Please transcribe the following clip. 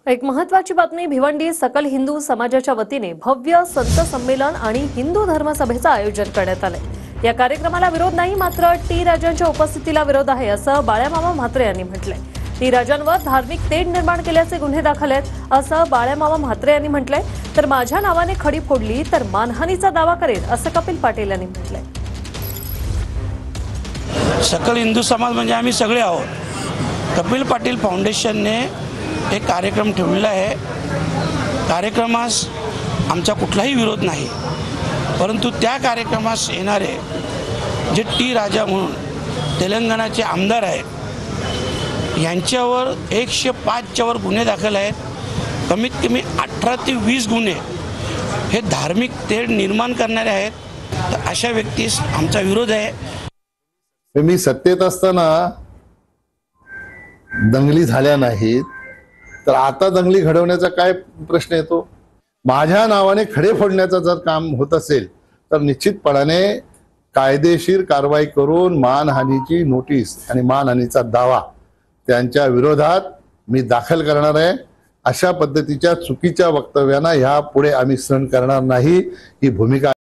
एक महत्त्वाची बातमी। भिवंडी सकल हिंदू समाजाच्या वतीने भव्य संत संमेलन आणि हिंदू धर्मसभेचं आयोजन करण्यात आलंय। या कार्यक्रमाला विरोध नाही, मात्र टी राजांच्या उपस्थितीला विरोध आहे, असं बाळ्यामामा म्हात्रे यांनी म्हटलंय। टी राजांवर धार्मिक तेढ निर्माण केल्याचे गुन्हे दाखल आहेत, असं बाळ्यामामा म्हात्रे यांनी म्हटलंय। तर माझ्या नावाने खडी फोडली तर मानहानीचा दावा करेल, असं कपिल पाटील यांनी म्हटलंय। सकल हिंदू समाज म्हणजे आम्ही सगळे आहोत। कपिल पाटील फाउंडेशनने एक कार्यक्रम ठेवलेला आहे। कार्यक्रमास आमचा कुठलाही विरोध नाही, परंतु त्या कार्यक्रमास येणारे जे टी राजा म्हणून तेलंगणाचे आमदार आहेत, यांच्यावर 105च्या वर गुन्हे दाखल आहेत। कमीत कमी 18 ते 20 गुन्हे हे धार्मिक तेढ निर्माण करणारे आहेत। तर अशा व्यक्तीस आमचा विरोध आहे। मी सत्तेत असताना दंगली झाल्या नाहीत, तर आता दंगली घडवण्याचा काय प्रश्न येतो? माझ्या नावाने खडे फोडण्याचा जर काम होत असेल तर निश्चितपणाने कायदेशीर कारवाई करून मानहानीची नोटीस आणि मानहानीचा दावा त्यांच्या विरोधात मी दाखल करणार आहे। अशा पद्धतीच्या चुकीच्या वक्तव्यांना यापुढे आम्ही सहन करणार नाही, ही भूमिका